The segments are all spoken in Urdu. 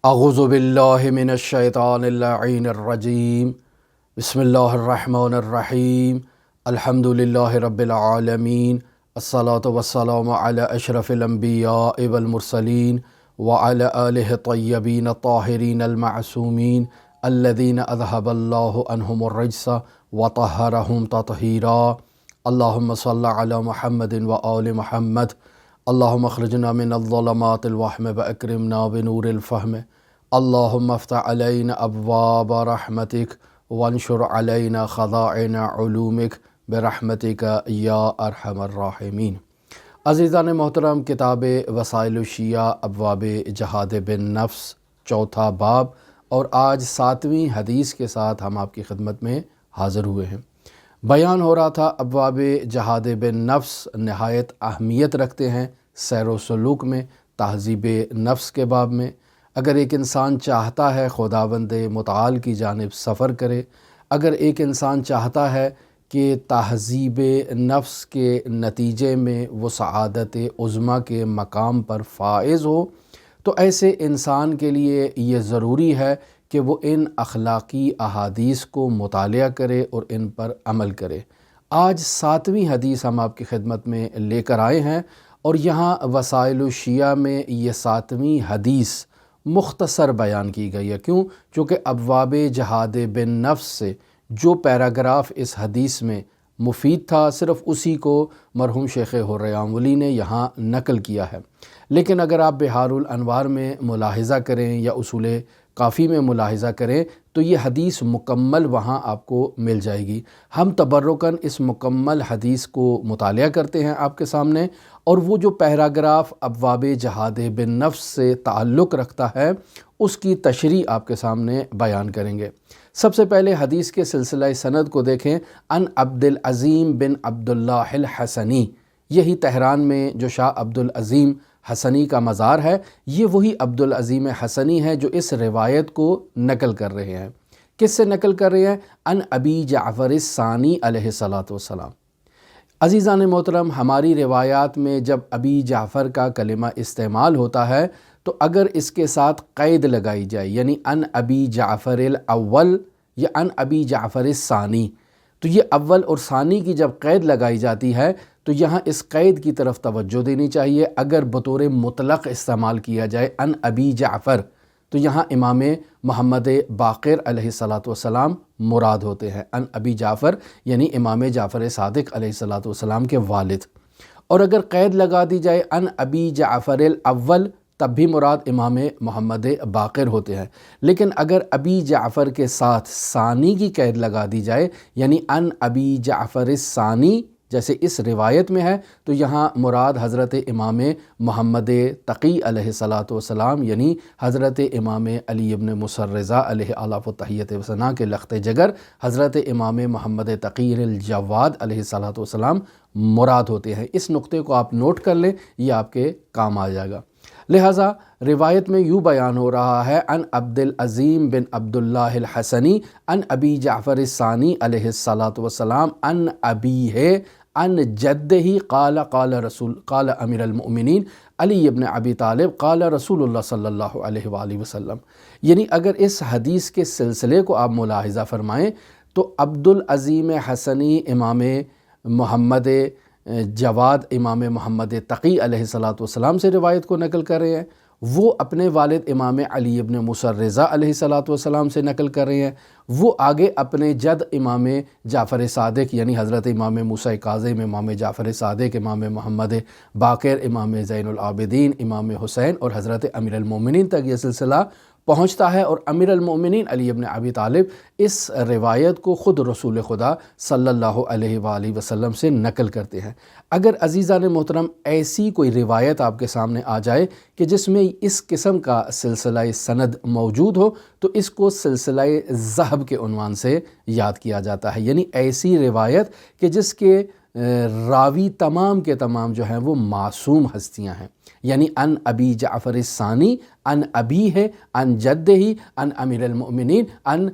اعوذ باللہ من الشیطان اللعین الرجیم بسم اللہ الرحمن الرحیم الحمد للہ رب العالمین الصلاة والسلام علی اشرف الانبیاء والمرسلین وعلی آلہ طیبین الطاہرین المعصومین الذین اذہب اللہ عنہم الرجس وطہرہم تطہیرا اللہم صل علی محمد وآل محمد اللہم اخرجنا من الظلمات الوہم واکرمنا بنور الفہم اللہم افتح علینا ابواب رحمتک وانشر علینا خزائن علومک برحمتک یا ارحم الراحمین۔ عزیزان محترم، کتاب وسائل الشیعہ ابواب جہاد بن نفس چوتھا باب اور آج 7ویں حدیث کے ساتھ ہم آپ کی خدمت میں حاضر ہوئے ہیں۔ بیان ہو رہا تھا ابواب جہاد بن نفس نہایت اہمیت رکھتے ہیں سیر و سلوک میں، تہذیب نفس کے باب میں۔ اگر ایک انسان چاہتا ہے خداوند متعال کی جانب سفر کرے، اگر ایک انسان چاہتا ہے کہ تہذیب نفس کے نتیجے میں وہ سعادت عظمیٰ کے مقام پر فائز ہو، تو ایسے انسان کے لیے یہ ضروری ہے کہ وہ ان اخلاقی احادیث کو مطالعہ کرے اور ان پر عمل کرے۔ آج 7ویں حدیث ہم آپ کی خدمت میں لے کر آئے ہیں، اور یہاں وسائل الشیعہ میں یہ 7ویں حدیث مختصر بیان کی گئی ہے۔ کیوں؟ چونکہ ابواب جہاد بن نفس سے جو پیراگراف اس حدیث میں مفید تھا، صرف اسی کو مرحوم شیخ حریان ولی نے یہاں نقل کیا ہے۔ لیکن اگر آپ بحار الانوار میں ملاحظہ کریں یا اصول کافی میں ملاحظہ کریں تو یہ حدیث مکمل وہاں آپ کو مل جائے گی۔ ہم تبرکاً اس مکمل حدیث کو مطالعہ کرتے ہیں آپ کے سامنے، اور وہ جو پیراگراف ابواب جہاد بن نفس سے تعلق رکھتا ہے اس کی تشریح آپ کے سامنے بیان کریں گے۔ سب سے پہلے حدیث کے سلسلہ سند کو دیکھیں۔ ان عبدالعظیم بن عبداللہ الحسنی، یہی تہران میں جو شاہ عبدالعظیم حسنی کا مزار ہے، یہ وہی عبدالعظیم حسنی ہے جو اس روایت کو نقل کر رہے ہیں۔ کس سے نقل کر رہے ہیں؟ ان ابی جعفر الثانی علیہ السلام۔ عزیزان محترم، ہماری روایات میں جب ابی جعفر کا کلمہ استعمال ہوتا ہے تو اگر اس کے ساتھ قید لگائی جائے، یعنی ان ابی جعفر الاول یا ان ابی جعفر الثانی، تو یہ اول اور ثانی کی جب قید لگائی جاتی ہے تو یہاں اس قید کی طرف توجہ دینی چاہیے۔ اگر بطور مطلق استعمال کیا جائے ان ابی جعفر، تو یہاں امام محمد باقر علیہ السلام مراد ہوتے ہیں۔ ان ابی جعفر یعنی امام جعفر صادق علیہ السلام کے والد۔ اور اگر قید لگا دی جائے ان ابی جعفر الاول، تب بھی مراد امام محمد باقر ہوتے ہیں۔ لیکن اگر ابی جعفر کے ساتھ ثانی کی قید لگا دی جائے، یعنی ان ابی جعفر الثانی جیسے اس روایت میں ہے، تو یہاں مراد حضرت امام محمد تقی علیہ السلام یعنی حضرت امام علی ابن مصر رضا علیہ آلاف و تحیت و ثنا کے لخت جگر حضرت امام محمد تقی الجواد علیہ السلام مراد ہوتے ہیں۔ اس نقطے کو آپ نوٹ کر لیں، یہ آپ کے کام آ جائے گا۔ لہٰذا روایت میں یوں بیان ہو رہا ہے، ان عبدالعظیم بن عبداللہ الحسنی ان ابی جعفر الثانی علیہ السلام ان ابیہ ان جدہ قال قال امیر المؤمنین علی ابن ابی طالب قال رسول اللہ صلی اللہ علیہ وآلہ وسلم۔ یعنی اگر اس حدیث کے سلسلے کو آپ ملاحظہ فرمائیں تو عبدالعظیم حسنی امام محمد جواد امام محمد تقی علیہ السلام سے روایت کو نقل کر رہے ہیں، وہ اپنے والد امام علی ابن مصر رضا علیہ السلام سے نقل کر رہے ہیں، وہ آگے اپنے جد امام جعفر صادق یعنی حضرت امام موسیٰ کاظم، امام جعفر صادق، امام محمد باقر، امام زین العابدین، امام حسین اور حضرت امیر المومنین تک یہ سلسلہ پہنچتا ہے، اور امیر المومنین علی ابن ابی طالب اس روایت کو خود رسول خدا صلی اللہ علیہ وآلہ وسلم سے نقل کرتے ہیں۔ اگر عزیزان محترم ایسی کوئی روایت آپ کے سامنے آ جائے کہ جس میں اس قسم کا سلسلہ سند موجود ہو تو اس کو سلسلہ ذہب کے عنوان سے یاد کیا جاتا ہے، یعنی ایسی روایت کہ جس کے راوی تمام کے تمام جو ہیں وہ معصوم ہستیاں ہیں، یعنی ان ابی جعفر الثانی ان ابی ہے ان جد ہی ان امیر المؤمنین ان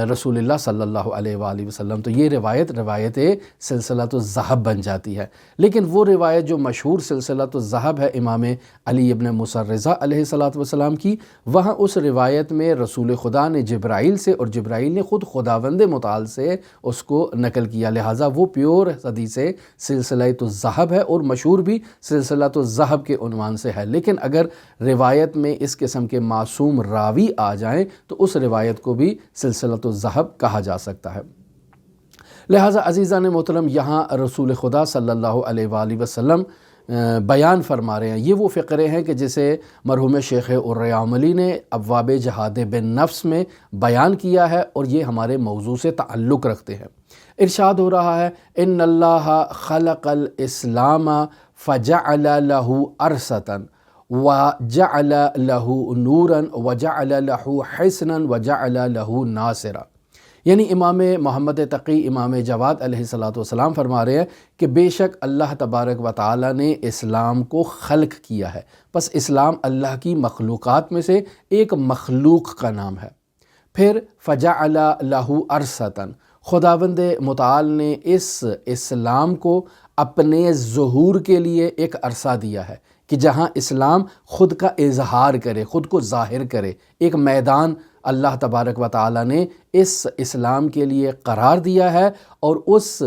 رسول اللہ صلی اللہ علیہ وآلہ وسلم. تو یہ روایت سلسلۃ الذہب بن جاتی ہے. لیکن وہ روایت جو مشہور سلسلۃ الذہب ہے امام علی ابن موسیٰ الرضا علیہ السلام کی، وہاں اس روایت میں رسول خدا نے جبرائیل سے اور جبرائیل نے خود خداوند متعال سے اس کو نقل کیا، لہٰذا وہ پیور حدیث سلسلۃ الذہب ہے اور مشہور بھی سلسلۃ الذہب کے عنوان سے ہے. لیکن اگر روایت میں اس قسم کے معصوم راوی آ جائیں تو اس روایت کو بھی سلسلۃ الذہب کہا جا سکتا ہے. لہٰذا عزیزان محترم، یہاں رسول خدا صلی اللہ علیہ وآلہ وسلم بیان فرما رہے ہیں. یہ وہ فقرے ہیں کہ جسے مرحوم شیخ الریاملی نے ابواب جہاد بالنفس میں بیان کیا ہے اور یہ ہمارے موضوع سے تعلق رکھتے ہیں. ارشاد ہو رہا ہے ان اللہ خلق الاسلام فجعل له ارسطا وجعل له نورا وجعل له حسنا وجعل له ناصرا. یعنی امام محمد تقی امام جواد علیہ السلام فرما رہے ہیں کہ بے شک اللہ تبارک و تعالی نے اسلام کو خلق کیا ہے. پس اسلام اللہ کی مخلوقات میں سے ایک مخلوق کا نام ہے. پھر فجعل له ارسطا، خداوند متعال نے اس اسلام کو اپنے ظہور کے لیے ایک عرصہ دیا ہے کہ جہاں اسلام خود کا اظہار کرے، خود کو ظاہر کرے. ایک میدان اللہ تبارک و تعالی نے اس اسلام کے لیے قرار دیا ہے، اور اس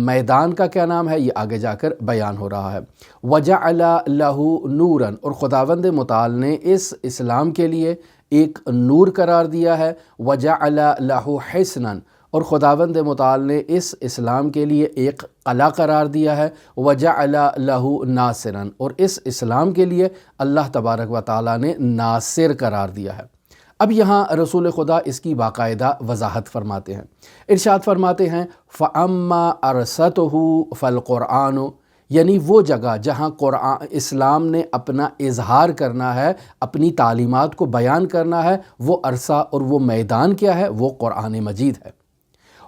میدان کا کیا نام ہے یہ آگے جا کر بیان ہو رہا ہے. وجعل له نورا، اور خداوند متعال نے اس اسلام کے لیے ایک نور قرار دیا ہے. وجعل له حسنا، اور خداوند متعال نے اس اسلام کے لیے ایک قلعہ قرار دیا ہے. وجعل له ناصرا، اور اس اسلام کے لیے اللہ تبارک و تعالی نے ناصر قرار دیا ہے. اب یہاں رسول خدا اس کی باقاعدہ وضاحت فرماتے ہیں. ارشاد فرماتے ہیں فَأَمَّا أَرْسَتُهُ فَالْقُرْآنُ، یعنی وہ جگہ جہاں اسلام نے اپنا اظہار کرنا ہے، اپنی تعلیمات کو بیان کرنا ہے، وہ عرصہ اور وہ میدان کیا ہے؟ وہ قرآن مجید ہے.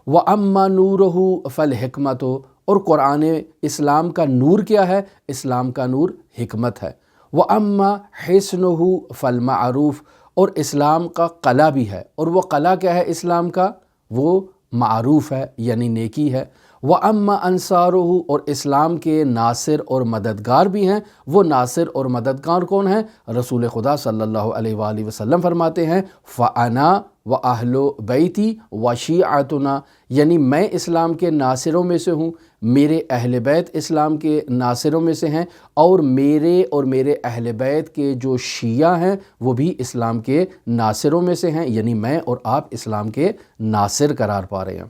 وَأَمَّا نُورُهُ فَالْحِكْمَةُ، اور قرآن اسلام کا نور کیا ہے؟ اسلام کا نور حکمت ہے. وَأَمَّا حِسْنُهُ فَالْمَعْرُوفُ، اور اسلام کا قلعہ بھی ہے، اور وہ قلعہ کیا ہے اسلام کا؟ وہ معروف ہے یعنی نیکی ہے. وَأَمَّا أَنصَارُهُ، اور اسلام کے ناصر اور مددگار بھی ہیں. وہ ناصر اور مددگار کون ہیں؟ رسول خدا صلی اللہ علیہ وآلہ وسلم فرماتے ہیں فَأَنَا وَأَهْلُ بَيْتِي وَشِيعَتُنَا، یعنی میں اسلام کے ناصروں میں سے ہوں، میرے اہل بیت اسلام کے ناصروں میں سے ہیں، اور میرے اہل بیت کے جو شیعہ ہیں وہ بھی اسلام کے ناصروں میں سے ہیں. یعنی میں اور آپ اسلام کے ناصر قرار پا رہے ہیں.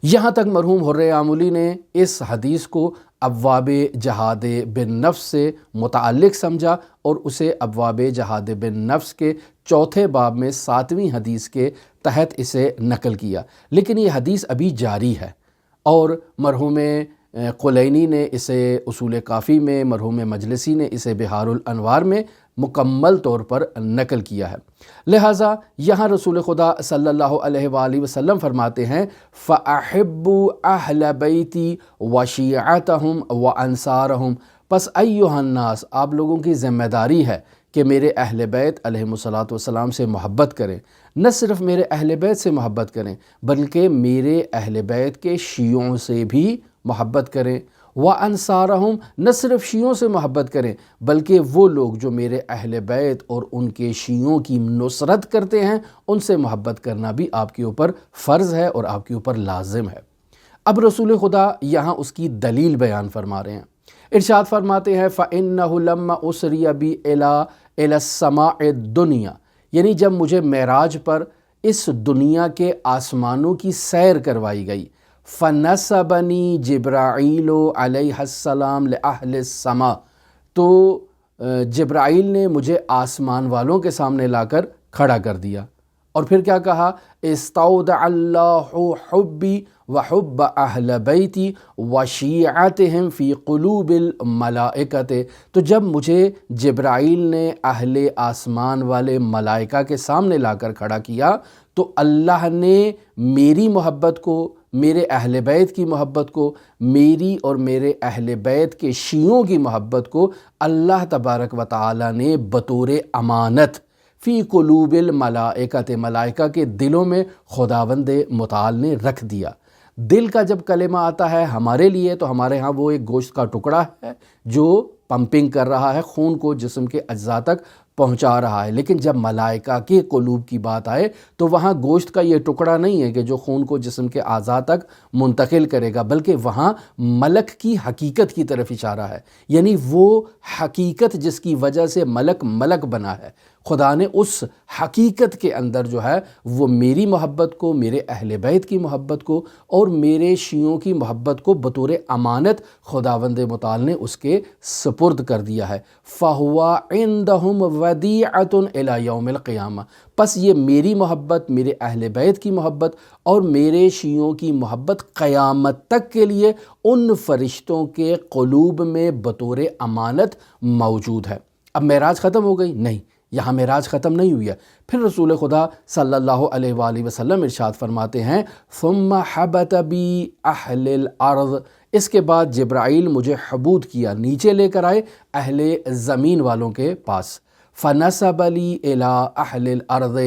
یہاں تک مرحوم حر-عاملی نے اس حدیث کو ابواب جہاد بالنفس سے متعلق سمجھا اور اسے ابواب جہاد بالنفس کے چوتھے باب میں 7ویں حدیث کے تحت اسے نقل کیا. لیکن یہ حدیث ابھی جاری ہے، اور مرحوم قلینی نے اسے اصول کافی میں، مرحوم مجلسی نے اسے بحار الانوار میں مکمل طور پر نقل کیا ہے. لہٰذا یہاں رسول خدا صلی اللہ علیہ وآلہ وسلم فرماتے ہیں فَأَحِبُّوا أَهْلَ بَيْتِي وَشِيعَتَهُمْ وَأَنصَارَهُمْ، پس ایھا الناس، آپ لوگوں کی ذمہ داری ہے کہ میرے اہل بیت علیہم الصلاۃ سے محبت کریں. نہ صرف میرے اہل بیت سے محبت کریں بلکہ میرے اہل بیت کے شیعوں سے بھی محبت کریں. وَأَنصَارَهُمْ، نہ صرف شیعوں سے محبت کریں بلکہ وہ لوگ جو میرے اہل بیت اور ان کے شیعوں کی نصرت کرتے ہیں ان سے محبت کرنا بھی آپ کے اوپر فرض ہے اور آپ کے اوپر لازم ہے. اب رسول خدا یہاں اس کی دلیل بیان فرما رہے ہیں. ارشاد فرماتے ہیں فَإِنَّهُ لَمَّا أُسْرِيَ بِي إِلَى السَّمَاءِ الدُّنْيَا، یعنی جب مجھے معراج پر اس دنیا کے آسمانوں کی سیر کروائی گئی. فَنَسَبَنِي جِبْرَائِیلُ علیہ السلام لِأَهْلِ السَّمَاء، تو جبرائیل نے مجھے آسمان والوں کے سامنے لا کر کھڑا کر دیا. اور پھر کیا کہا؟ استودع اللہ حبی وحب اہل بیتی وشیعتہم فی قلوب الملائکۃ، تو جب مجھے جبرائیل نے اہل آسمان والے ملائکہ کے سامنے لا کر کھڑا کیا تو اللہ نے میری محبت کو، میرے اہل بیت کی محبت کو، میری اور میرے اہل بیت کے شیعوں کی محبت کو اللہ تبارک و تعالی نے بطور امانت فی قلوب الملائکۃ، ملائکہ کے دلوں میں خداوند متعال نے رکھ دیا۔ دل کا جب کلمہ آتا ہے ہمارے لیے تو ہمارے ہاں وہ ایک گوشت کا ٹکڑا ہے جو پمپنگ کر رہا ہے، خون کو جسم کے اجزاء تک پہنچا رہا ہے، لیکن جب ملائکہ کے قلوب کی بات آئے تو وہاں گوشت کا یہ ٹکڑا نہیں ہے کہ جو خون کو جسم کے اعضاء تک منتقل کرے گا، بلکہ وہاں ملک کی حقیقت کی طرف اشارہ ہے، یعنی وہ حقیقت جس کی وجہ سے ملک بنا ہے، خدا نے اس حقیقت کے اندر جو ہے وہ میری محبت کو، میرے اہل بیت کی محبت کو اور میرے شیعوں کی محبت کو بطور امانت خداوند متعال نے اس کے سپرد کر دیا ہے۔ فَهُوَ عِندَهُمْ وَدِيعَةٌ إِلَى يَوْمِ الْقِيَامَةِ، پس یہ میری محبت، میرے اہل بیت کی محبت اور میرے شیعوں کی محبت قیامت تک کے لیے ان فرشتوں کے قلوب میں بطور امانت موجود ہے۔ اب معراج ختم ہو گئی؟ نہیں، یہاں معراج ختم نہیں ہوئی ہے۔ پھر رسول خدا صلی اللہ علیہ وآلہ وسلم ارشاد فرماتے ہیں ثم حبت بی اہل الارض، اس کے بعد جبرائیل مجھے حبوط کیا، نیچے لے کر آئے اہل زمین والوں کے پاس۔ فنسب لی الی اہل الارض،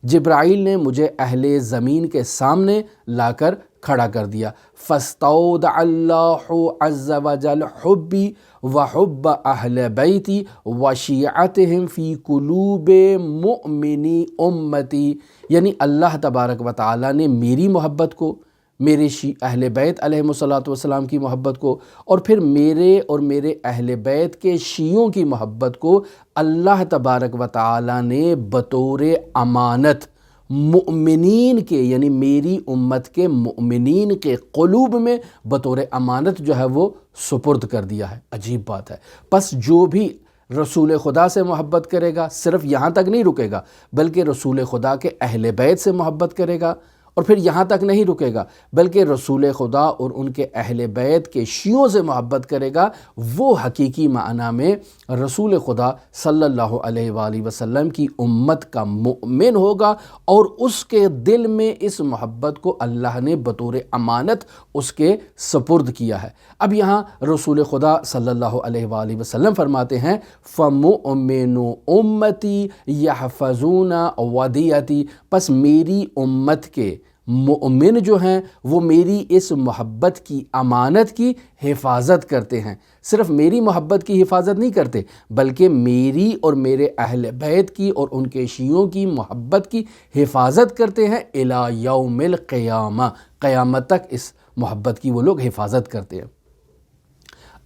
جبرائیل نے مجھے اہل زمین کے سامنے لا کر کھڑا کر دیا۔ فاستودع اللہ عز وجل حبی وحب اہل بیتی وشیعتہم فی قلوب مؤمنی امتی، یعنی اللہ تبارک و تعالی نے میری محبت کو، میرے اہل بیت علیہم الصلاۃ والسلام کی محبت کو اور پھر میرے اور میرے اہل بیت کے شیعوں کی محبت کو اللہ تبارک و تعالی نے بطور امانت مؤمنین کے، یعنی میری امت کے مؤمنین کے قلوب میں بطور امانت جو ہے وہ سپرد کر دیا ہے۔ عجیب بات ہے۔ پس جو بھی رسول خدا سے محبت کرے گا صرف یہاں تک نہیں رکے گا، بلکہ رسول خدا کے اہل بیت سے محبت کرے گا، اور پھر یہاں تک نہیں رکے گا بلکہ رسول خدا اور ان کے اہل بیت کے شیعوں سے محبت کرے گا، وہ حقیقی معنی میں رسول خدا صلی اللہ علیہ وآلہ وسلم کی امت کا مؤمن ہوگا، اور اس کے دل میں اس محبت کو اللہ نے بطور امانت اس کے سپرد کیا ہے۔ اب یہاں رسول خدا صلی اللہ علیہ وآلہ وسلم فرماتے ہیں فَمُؤْمِنُ أُمَّتِي يَحْفَظُونَ وَدِيَتِي، پس میری امت کے مؤمن جو ہیں وہ میری اس محبت کی امانت کی حفاظت کرتے ہیں۔ صرف میری محبت کی حفاظت نہیں کرتے بلکہ میری اور میرے اہل بیت کی اور ان کے شیعوں کی محبت کی حفاظت کرتے ہیں الی یوم القیامہ، قیامت تک اس محبت کی وہ لوگ حفاظت کرتے ہیں۔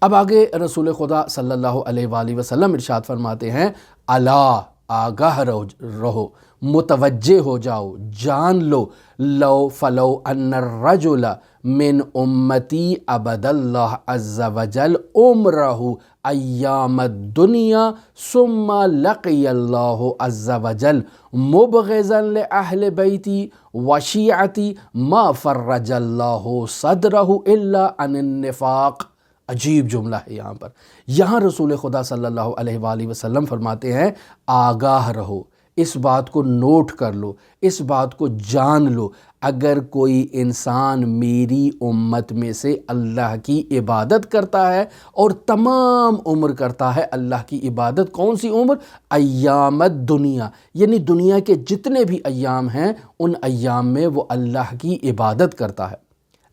اب آگے رسول خدا صلی اللہ علیہ وآلہ وسلم ارشاد فرماتے ہیں الا، آگاہ رہو، متوجہ ہو جاؤ، جان لو، لو فلو ان الرجل من امتی عبد اللہ عز وجل عمرہ ایام الدنیا ثم لقی اللہ عز وجل مبغضا لأہل بیتی وشیعتی ما فرج اللہ صدرہ الا عن النفاق۔ عجیب جملہ ہے یہاں رسول خدا صلی اللہ علیہ وآلہ وسلم فرماتے ہیں آگاہ رہو، اس بات کو نوٹ کر لو، اس بات کو جان لو، اگر کوئی انسان میری امت میں سے اللہ کی عبادت کرتا ہے اور تمام عمر کرتا ہے اللہ کی عبادت، کون سی عمر؟ ایام الدنیا، یعنی دنیا کے جتنے بھی ایام ہیں ان ایام میں وہ اللہ کی عبادت کرتا ہے،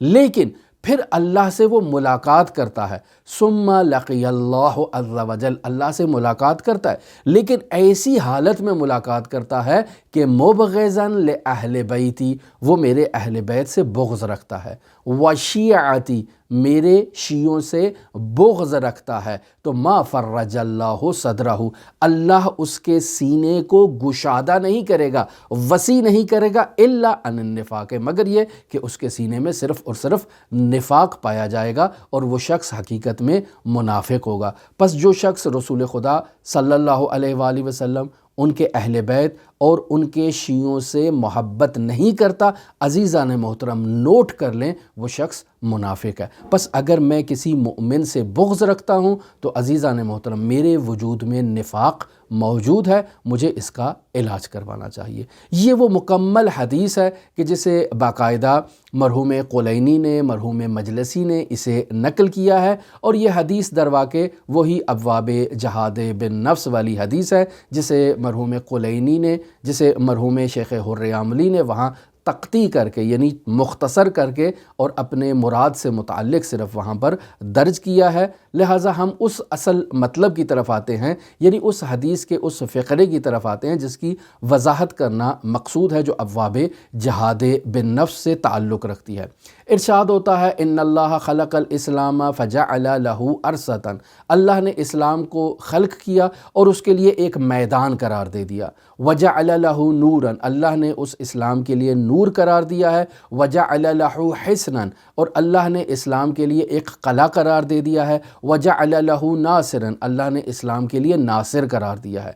لیکن پھر اللہ سے وہ ملاقات کرتا ہے، ثم لقی اللہ عز وجل، اللہ سے ملاقات کرتا ہے، لیکن ایسی حالت میں ملاقات کرتا ہے کہ مبغضا لأہل بیتی، وہ میرے اہل بیت سے بغض رکھتا ہے، وشیعتی، میرے شیعوں سے بغض رکھتا ہے، تو ما فرج اللہ صدرہ، اللہ اس کے سینے کو گشادہ نہیں کرے گا، وسیع نہیں کرے گا، الا عن النفاق، مگر یہ کہ اس کے سینے میں صرف اور صرف نفاق پایا جائے گا اور وہ شخص حقیقت میں منافق ہوگا۔ پس جو شخص رسول خدا صلی اللہ علیہ وآلہ وسلم، ان کے اہل بیت اور ان کے شیعوں سے محبت نہیں کرتا، عزیزان محترم نوٹ کر لیں وہ شخص منافق ہے۔ پس اگر میں کسی مؤمن سے بغض رکھتا ہوں تو عزیزان محترم میرے وجود میں نفاق موجود ہے، مجھے اس کا علاج کروانا چاہیے۔ یہ وہ مکمل حدیث ہے کہ جسے باقاعدہ مرحوم قلینی نے، مرحوم مجلسی نے اسے نقل کیا ہے، اور یہ حدیث در واقع وہی ابواب جہاد بالنفس والی حدیث ہے جسے مرحوم قلینی نے، جسے مرحوم شیخ حر عاملی نے وہاں تقطیع کر کے یعنی مختصر کر کے اور اپنے مراد سے متعلق صرف وہاں پر درج کیا ہے۔ لہٰذا ہم اس اصل مطلب کی طرف آتے ہیں، یعنی اس حدیث کے اس فقرے کی طرف آتے ہیں جس کی وضاحت کرنا مقصود ہے، جو ابواب جہاد بالنفس سے تعلق رکھتی ہے۔ ارشاد ہوتا ہے ان اللہ خلق الاسلام فجعل لہ عرصۃ، اللہ نے اسلام کو خلق کیا اور اس کے لیے ایک میدان قرار دے دیا۔ وجعل لہ نورا، اللہ نے اس اسلام کے لیے نور قرار دیا ہے۔ وجعل لہ حصنا، اور اللہ نے اسلام کے لیے ایک قلعہ قرار دے دیا ہے۔ وجعل لہ ناصرا، اللہ نے اسلام کے لیے ناصر قرار دیا ہے۔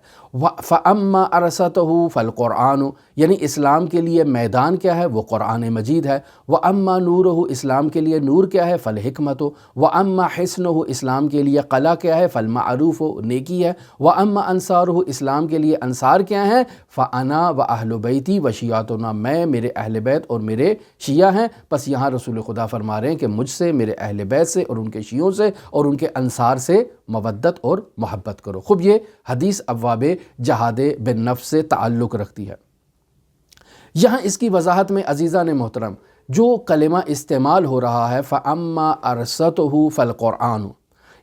فاما عرصتہ فالقرآن، یعنی اسلام کے لیے میدان کیا ہے؟ وہ قرآن مجید ہے۔ واما نورہ، اسلام کے لیے نور کیا ہے؟ فالحکمت۔ واما حصنہ، اسلام کے لیے قلعہ کیا ہے؟ فالمعروف، نیکی ہے۔ واما انصارہ، اسلام کے لیے انصار کیا ہیں؟ فانا واہل بیتی وشیعتنا، میں، میرے اہل بیت اور میرے شیعہ ہیں۔ پس یہاں رسول خدا فرما رہے ہیں کہ مجھ سے، میرے اہل بیت سے اور ان کے شیعوں سے اور ان کے انصار سے مودت اور محبت کرو۔ خوب یہ حدیث ابواب جہاد بالنفس سے تعلق رکھتی ہے۔ یہاں اس کی وضاحت میں عزیزان محترم جو کلمہ استعمال ہو رہا ہے فَأَمَّا أَرْصَتُهُ فَالْقُرْآنُ،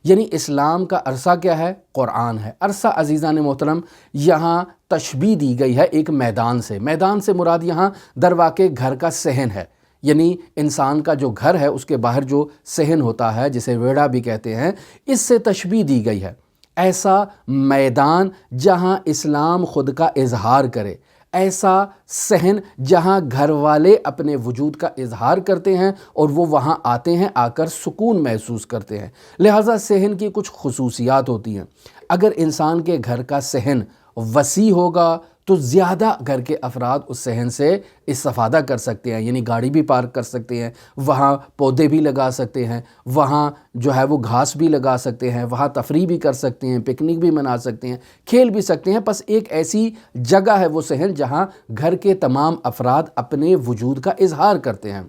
یعنی اسلام کا عرصہ کیا ہے؟ قرآن ہے۔ عرصہ عزیزان محترم یہاں تشبیہ دی گئی ہے ایک میدان سے۔ میدان سے مراد یہاں در واقع گھر کا صحن ہے، یعنی انسان کا جو گھر ہے اس کے باہر جو صحن ہوتا ہے جسے ویڑا بھی کہتے ہیں، اس سے تشبیہ دی گئی ہے۔ ایسا میدان جہاں اسلام خود کا اظہار کرے، ایسا صحن جہاں گھر والے اپنے وجود کا اظہار کرتے ہیں اور وہ وہاں آتے ہیں، آ کر سکون محسوس کرتے ہیں۔ لہٰذا صحن کی کچھ خصوصیات ہوتی ہیں۔ اگر انسان کے گھر کا صحن وسیع ہوگا تو زیادہ گھر کے افراد اس صحن سے استفادہ کر سکتے ہیں، یعنی گاڑی بھی پارک کر سکتے ہیں، وہاں پودے بھی لگا سکتے ہیں، وہاں جو ہے وہ گھاس بھی لگا سکتے ہیں، وہاں تفریح بھی کر سکتے ہیں، پکنک بھی منا سکتے ہیں، کھیل بھی سکتے ہیں۔ بس ایک ایسی جگہ ہے وہ صحن جہاں گھر کے تمام افراد اپنے وجود کا اظہار کرتے ہیں۔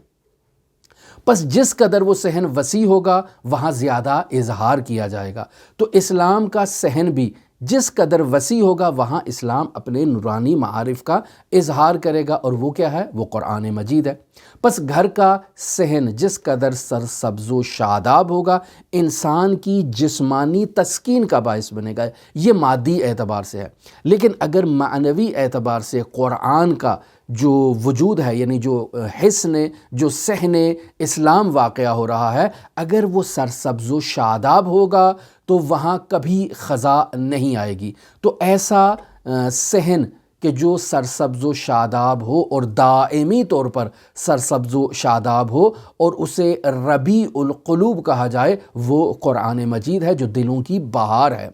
پس جس قدر وہ صحن وسیع ہوگا وہاں زیادہ اظہار کیا جائے گا۔ تو اسلام کا صحن بھی جس قدر وسیع ہوگا وہاں اسلام اپنے نورانی معارف کا اظہار کرے گا، اور وہ کیا ہے؟ وہ قرآن مجید ہے۔ پس گھر کا صحن جس قدر سرسبز و شاداب ہوگا انسان کی جسمانی تسکین کا باعث بنے گا، یہ مادی اعتبار سے ہے۔ لیکن اگر معنوی اعتبار سے قرآن کا جو وجود ہے، یعنی جو حصن، جو صحن اسلام واقعہ ہو رہا ہے، اگر وہ سرسبز و شاداب ہوگا تو وہاں کبھی خزاں نہیں آئے گی۔ تو ایسا صحن کہ جو سرسبز و شاداب ہو اور دائمی طور پر سرسبز و شاداب ہو اور اسے ربیع القلوب کہا جائے، وہ قرآن مجید ہے جو دلوں کی بہار ہے۔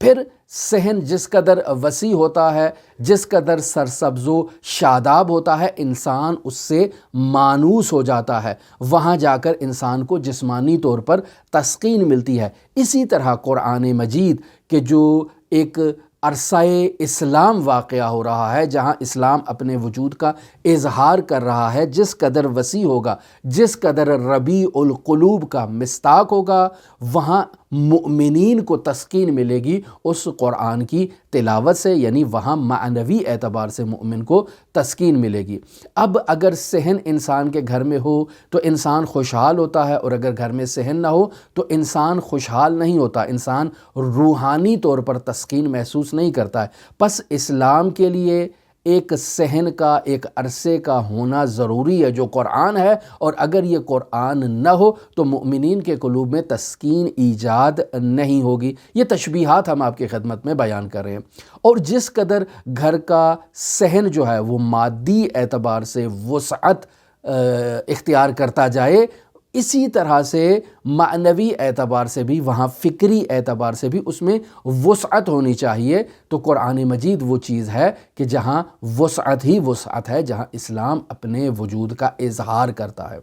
پھر صحن جس قدر وسیع ہوتا ہے، جس قدر سرسبز و شاداب ہوتا ہے، انسان اس سے مانوس ہو جاتا ہے، وہاں جا کر انسان کو جسمانی طور پر تسکین ملتی ہے۔ اسی طرح قرآن مجید کہ جو ایک عرصہ اسلام واقعہ ہو رہا ہے، جہاں اسلام اپنے وجود کا اظہار کر رہا ہے، جس قدر وسیع ہوگا، جس قدر ربیع القلوب کا مصداق ہوگا، وہاں مؤمنین کو تسکین ملے گی اس قرآن کی تلاوت سے، یعنی وہاں معنوی اعتبار سے مومن کو تسکین ملے گی۔ اب اگر صحن انسان کے گھر میں ہو تو انسان خوشحال ہوتا ہے، اور اگر گھر میں صحن نہ ہو تو انسان خوشحال نہیں ہوتا، انسان روحانی طور پر تسکین محسوس نہیں کرتا ہے۔ پس اسلام کے لیے ایک صحن کا، ایک عرصے کا ہونا ضروری ہے جو قرآن ہے، اور اگر یہ قرآن نہ ہو تو مؤمنین کے قلوب میں تسکین ایجاد نہیں ہوگی۔ یہ تشبیہات ہم آپ کی خدمت میں بیان کر رہے ہیں۔ اور جس قدر گھر کا صحن جو ہے وہ مادی اعتبار سے وسعت اختیار کرتا جائے، اسی طرح سے معنوی اعتبار سے بھی، وہاں فکری اعتبار سے بھی اس میں وسعت ہونی چاہیے۔ تو قرآن مجید وہ چیز ہے کہ جہاں وسعت ہی وسعت ہے، جہاں اسلام اپنے وجود کا اظہار کرتا ہے۔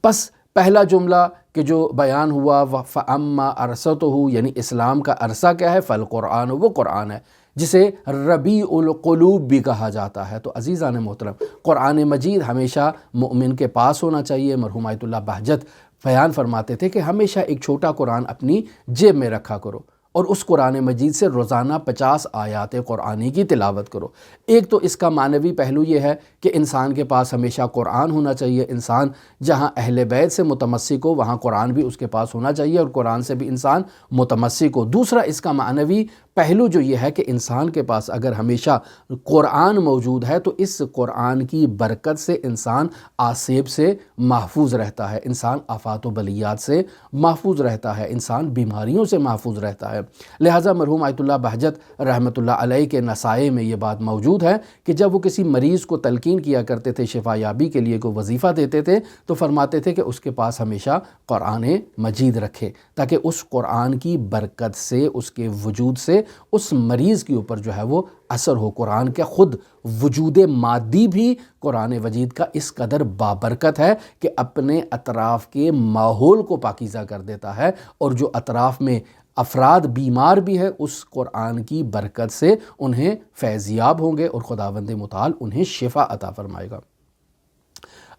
پس پہلا جملہ کہ جو بیان ہوا فَأَمَّا أَرْسَتُهُ یعنی اسلام کا عرصہ کیا ہے، فالقرآن، وہ قرآن ہے جسے ربیع القلوب بھی کہا جاتا ہے۔ تو عزیزان محترم، قرآن مجید ہمیشہ مومن کے پاس ہونا چاہیے۔ مرحوم آیت اللہ بہجت بیان فرماتے تھے کہ ہمیشہ ایک چھوٹا قرآن اپنی جیب میں رکھا کرو اور اس قرآن مجید سے روزانہ 50 آیات قرآنی کی تلاوت کرو۔ ایک تو اس کا معنوی پہلو یہ ہے کہ انسان کے پاس ہمیشہ قرآن ہونا چاہیے۔ انسان جہاں اہل بیت سے متمسک ہو وہاں قرآن بھی اس کے پاس ہونا چاہیے اور قرآن سے بھی انسان متمسک ہو۔ دوسرا اس کا معنوی پہلو جو یہ ہے کہ انسان کے پاس اگر ہمیشہ قرآن موجود ہے تو اس قرآن کی برکت سے انسان آسیب سے محفوظ رہتا ہے، انسان آفات و بلیات سے محفوظ رہتا ہے، انسان بیماریوں سے محفوظ رہتا ہے۔ لہٰذا مرحوم آیت اللہ بہجت رحمۃ اللہ علیہ کے نصائح میں یہ بات موجود ہے کہ جب وہ کسی مریض کو تلقین کیا کرتے تھے، شفا یابی کے لیے کوئی وظیفہ دیتے تھے، تو فرماتے تھے کہ اس کے پاس ہمیشہ قرآن مجید رکھے تاکہ اس قرآن کی برکت سے، اس کے وجود سے اس مریض کے اوپر جو ہے وہ اثر ہو۔ قرآن کے خود وجود مادی بھی قرآن مجید کا اس قدر بابرکت ہے کہ اپنے اطراف کے ماحول کو پاکیزہ کر دیتا ہے، اور جو اطراف میں افراد بیمار بھی ہیں اس قرآن کی برکت سے انہیں فیضیاب ہوں گے اور خداوند متعال انہیں شفا عطا فرمائے گا۔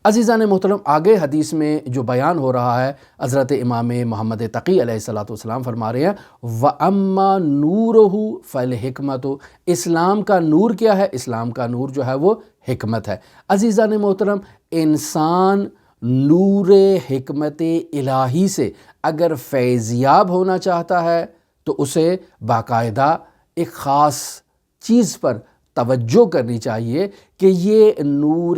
عزیزان محترم، آگے حدیث میں جو بیان ہو رہا ہے، حضرت امام محمد تقی علیہ السلام فرما رہے ہیں وَأَمَّا نُورُهُ فَالْحِكْمَةُ، اسلام کا نور کیا ہے؟ اسلام کا نور جو ہے وہ حکمت ہے۔ عزیزان محترم، انسان نور حکمت الہی سے اگر فیضیاب ہونا چاہتا ہے تو اسے باقاعدہ ایک خاص چیز پر توجہ کرنی چاہیے کہ یہ نور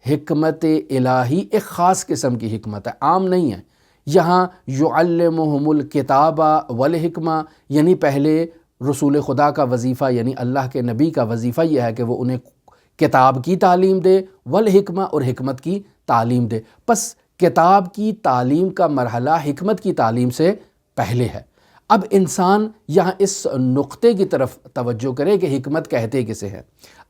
حکمت الہی ایک خاص قسم کی حکمت ہے، عام نہیں ہے۔ یہاں یعلمہم الکتاب والحکمہ، یعنی پہلے رسول خدا کا وظیفہ یعنی اللہ کے نبی کا وظیفہ یہ ہے کہ وہ انہیں کتاب کی تعلیم دے، والحکمہ، اور حکمت کی تعلیم دے۔ پس کتاب کی تعلیم کا مرحلہ حکمت کی تعلیم سے پہلے ہے۔ اب انسان یہاں اس نقطے کی طرف توجہ کرے کہ حکمت کہتے کسے ہیں۔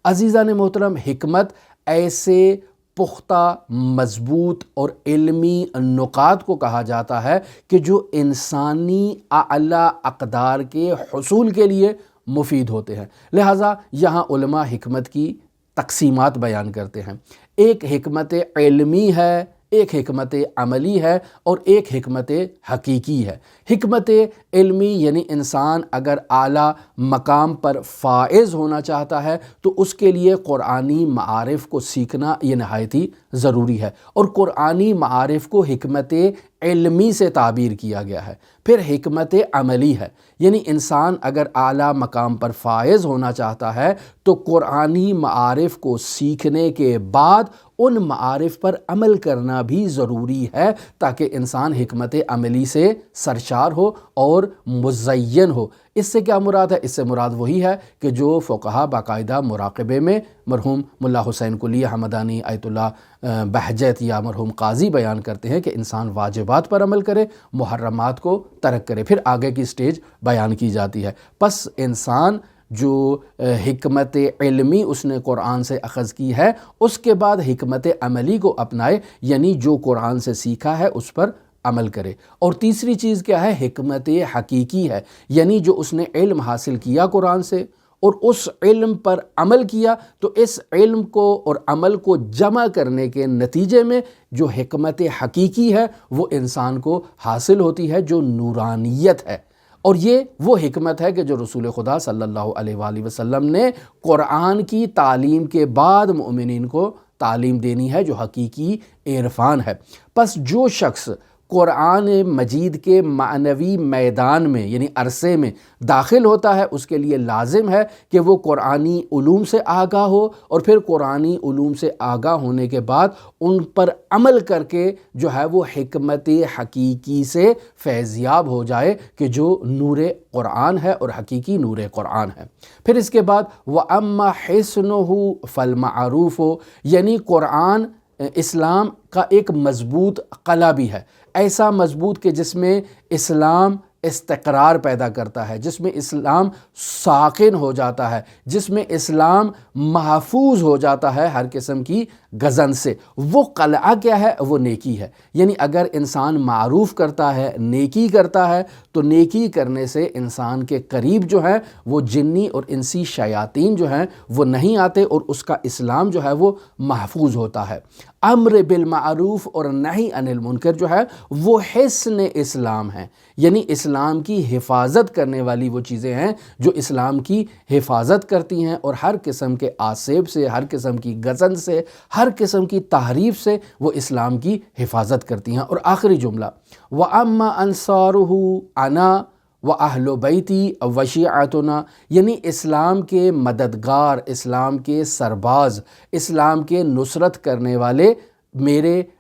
عزیزان محترم، حکمت ایسے پختہ، مضبوط اور علمی نکات کو کہا جاتا ہے کہ جو انسانی اعلیٰ اقدار کے حصول کے لیے مفید ہوتے ہیں۔ لہٰذا یہاں علماء حکمت کی تقسیمات بیان کرتے ہیں۔ ایک حکمت علمی ہے، ایک حکمت عملی ہے، اور ایک حکمت حقیقی ہے۔ حکمت علمی یعنی انسان اگر اعلیٰ مقام پر فائز ہونا چاہتا ہے تو اس کے لیے قرآنی معارف کو سیکھنا یہ نہایت ہی ضروری ہے، اور قرآنی معارف کو حکمت علمی سے تعبیر کیا گیا ہے۔ پھر حکمت عملی ہے، یعنی انسان اگر اعلیٰ مقام پر فائز ہونا چاہتا ہے تو قرآنی معارف کو سیکھنے کے بعد ان معارف پر عمل کرنا بھی ضروری ہے تاکہ انسان حکمت عملی سے سرشار ہو اور مزین ہو۔ اس سے کیا مراد ہے؟ اس سے مراد وہی ہے کہ جو فقہا باقاعدہ مراقبے میں مرحوم ملا حسین قلی حمدانی آیت اللہ بہجت یا مرحوم قاضی بیان کرتے ہیں کہ انسان واجبات پر عمل کرے، محرمات کو ترک کرے، پھر آگے کی سٹیج بیان کی جاتی ہے۔ پس انسان جو حکمت علمی اس نے قرآن سے اخذ کی ہے اس کے بعد حکمت عملی کو اپنائے، یعنی جو قرآن سے سیکھا ہے اس پر عمل کرے۔ اور تیسری چیز کیا ہے؟ حکمت حقیقی ہے، یعنی جو اس نے علم حاصل کیا قرآن سے اور اس علم پر عمل کیا تو اس علم کو اور عمل کو جمع کرنے کے نتیجے میں جو حکمت حقیقی ہے وہ انسان کو حاصل ہوتی ہے، جو نورانیت ہے۔ اور یہ وہ حکمت ہے کہ جو رسول خدا صلی اللہ علیہ وآلہ وسلم نے قرآن کی تعلیم کے بعد مومنین کو تعلیم دینی ہے، جو حقیقی عرفان ہے۔ پس جو شخص قرآن مجید کے معنوی میدان میں یعنی عرصے میں داخل ہوتا ہے اس کے لیے لازم ہے کہ وہ قرآنی علوم سے آگاہ ہو، اور پھر قرآنی علوم سے آگاہ ہونے کے بعد ان پر عمل کر کے جو ہے وہ حکمت حقیقی سے فیضیاب ہو جائے کہ جو نور قرآن ہے اور حقیقی نور قرآن ہے۔ پھر اس کے بعد وَأَمَّا حِسْنُهُ فَالْمَعْرُوفُ، یعنی قرآن اسلام کا ایک مضبوط قلعہ بھی ہے، ایسا مضبوط کہ جس میں اسلام استقرار پیدا کرتا ہے، جس میں اسلام ساکن ہو جاتا ہے، جس میں اسلام محفوظ ہو جاتا ہے ہر قسم کی غضن سے۔ وہ قلعہ کیا ہے؟ وہ نیکی ہے۔ یعنی اگر انسان معروف کرتا ہے، نیکی کرتا ہے، تو نیکی کرنے سے انسان کے قریب جو ہے وہ جنی اور انسی شیاطین جو ہیں وہ نہیں آتے، اور اس کا اسلام جو ہے وہ محفوظ ہوتا ہے۔ امر بالمعروف اور نہی عن المنکر جو ہے وہ حسن اسلام ہے، یعنی اسلام کی حفاظت کرنے والی وہ چیزیں ہیں جو اسلام کی حفاظت کرتی ہیں، اور ہر قسم کے آسیب سے، ہر قسم کی غضن سے، ہر قسم کی تحریف سے وہ اسلام کی حفاظت کرتی ہیں۔ اور آخری جملہ وَأَمَّا أَنصَارُهُ أَنَا وَأَهْلُ بَيْتِي وَشِيعَتُنَا، یعنی اسلام کے مددگار، اسلام کے سرباز، اسلام کے نصرت کرنے والے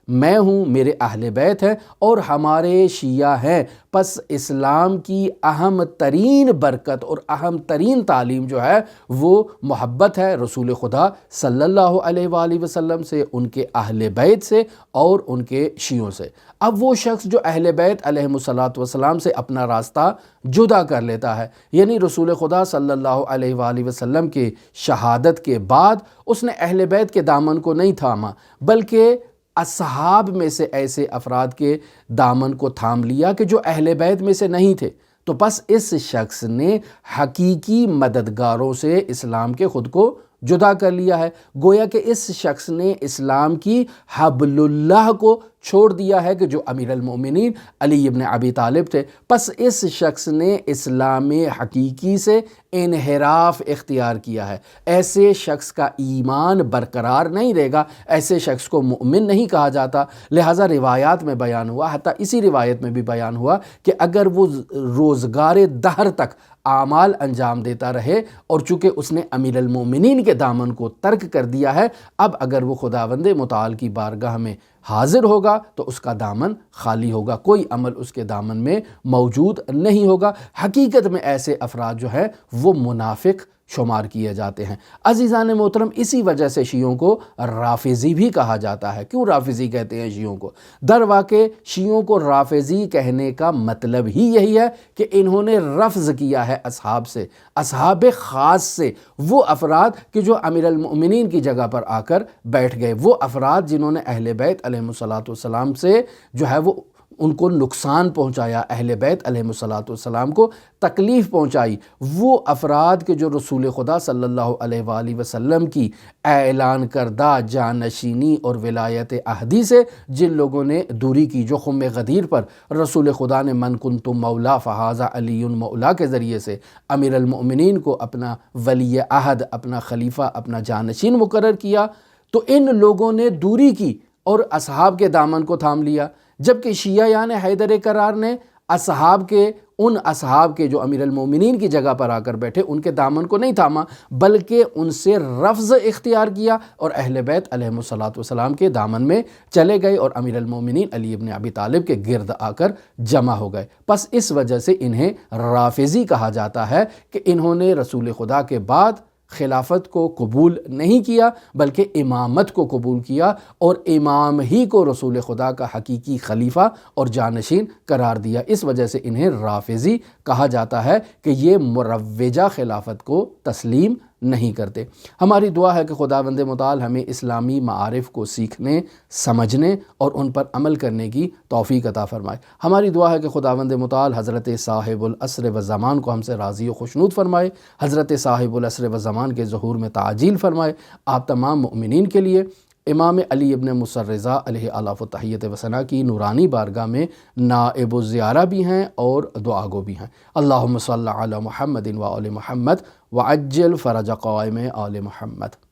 میں ہوں، میرے اہل بیت ہیں اور ہمارے شیعہ ہیں۔ پس اسلام کی اہم ترین برکت اور اہم ترین تعلیم جو ہے وہ محبت ہے رسول خدا صلی اللہ علیہ وآلہ وسلم سے، ان کے اہل بیت سے اور ان کے شیعوں سے۔ اب وہ شخص جو اہل بیت علیہ الصلاۃ والسلام سے اپنا راستہ جدا کر لیتا ہے، یعنی رسول خدا صلی اللہ علیہ وآلہ وسلم کے شہادت کے بعد اس نے اہل بیت کے دامن کو نہیں تھاما، بلکہ اصحاب میں سے ایسے افراد کے دامن کو تھام لیا کہ جو اہل بیت میں سے نہیں تھے، تو پس اس شخص نے حقیقی مددگاروں سے اسلام کے خود کو جدا کر لیا ہے۔ گویا کہ اس شخص نے اسلام کی حبل اللہ کو چھوڑ دیا ہے کہ جو امیر المؤمنین علی ابن ابی طالب تھے۔ پس اس شخص نے اسلام حقیقی سے انحراف اختیار کیا ہے۔ ایسے شخص کا ایمان برقرار نہیں رہے گا، ایسے شخص کو مؤمن نہیں کہا جاتا۔ لہٰذا روایات میں بیان ہوا، حتیٰ اسی روایت میں بھی بیان ہوا کہ اگر وہ روزگار دہر تک اعمال انجام دیتا رہے، اور چونکہ اس نے امیر المومنین کے دامن کو ترک کر دیا ہے، اب اگر وہ خداوند متعال کی بارگاہ میں حاضر ہوگا تو اس کا دامن خالی ہوگا، کوئی عمل اس کے دامن میں موجود نہیں ہوگا۔ حقیقت میں ایسے افراد جو ہیں وہ منافق شمار کیے جاتے ہیں۔ عزیزان محترم، اسی وجہ سے شیعوں کو رافضی بھی کہا جاتا ہے۔ کیوں رافضی کہتے ہیں شیعوں کو؟ در واقع شیعوں کو رافضی کہنے کا مطلب ہی یہی ہے کہ انہوں نے رفض کیا ہے اصحاب سے، اصحاب خاص سے، وہ افراد کہ جو امیر المؤمنین کی جگہ پر آ کر بیٹھ گئے، وہ افراد جنہوں نے اہل بیت علیہ الصلاۃ والسلام سے جو ہے وہ ان کو نقصان پہنچایا، اہل بیت علیہ الصلاۃ والسلام کو تکلیف پہنچائی، وہ افراد کے جو رسول خدا صلی اللہ علیہ وآلہ وسلم کی اعلان کردہ جانشینی اور ولایت عہدی سے جن لوگوں نے دوری کی، جو خم غدیر پر رسول خدا نے من کنتم مولا فہذا علی مولا کے ذریعے سے امیر المؤمنین کو اپنا ولی عہد، اپنا خلیفہ، اپنا جانشین مقرر کیا، تو ان لوگوں نے دوری کی اور اصحاب کے دامن کو تھام لیا، جبکہ شیعہ یعنی حیدر کرار نے ان اصحاب کے جو امیر المومنین کی جگہ پر آ کر بیٹھے ان کے دامن کو نہیں تھاما، بلکہ ان سے رفض اختیار کیا اور اہل بیت علیہ الصلاۃ والسلام کے دامن میں چلے گئے اور امیر المومنین علی ابن ابی طالب کے گرد آ کر جمع ہو گئے۔ پس اس وجہ سے انہیں رافضی کہا جاتا ہے کہ انہوں نے رسول خدا کے بعد خلافت کو قبول نہیں کیا بلکہ امامت کو قبول کیا، اور امام ہی کو رسول خدا کا حقیقی خلیفہ اور جانشین قرار دیا۔ اس وجہ سے انہیں رافضی کہا جاتا ہے کہ یہ مروجہ خلافت کو تسلیم نہیں کرتے۔ ہماری دعا ہے کہ خداوند متعال ہمیں اسلامی معارف کو سیکھنے، سمجھنے اور ان پر عمل کرنے کی توفیق عطا فرمائے۔ ہماری دعا ہے کہ خداوند متعال حضرت صاحب العصر و زمان کو ہم سے راضی و خوشنود فرمائے، حضرت صاحب العصر و زمان کے ظہور میں تعجیل فرمائے۔ آپ تمام مؤمنین کے لیے امام علی ابن مصر رضا علیہ الاف و تحیت و ثنا کی نورانی بارگاہ میں نائب الزیارہ بھی ہیں اور دعا گو بھی ہیں۔ اللہم صلی علی محمد و آل محمد وعجل فرج قائم آل محمد۔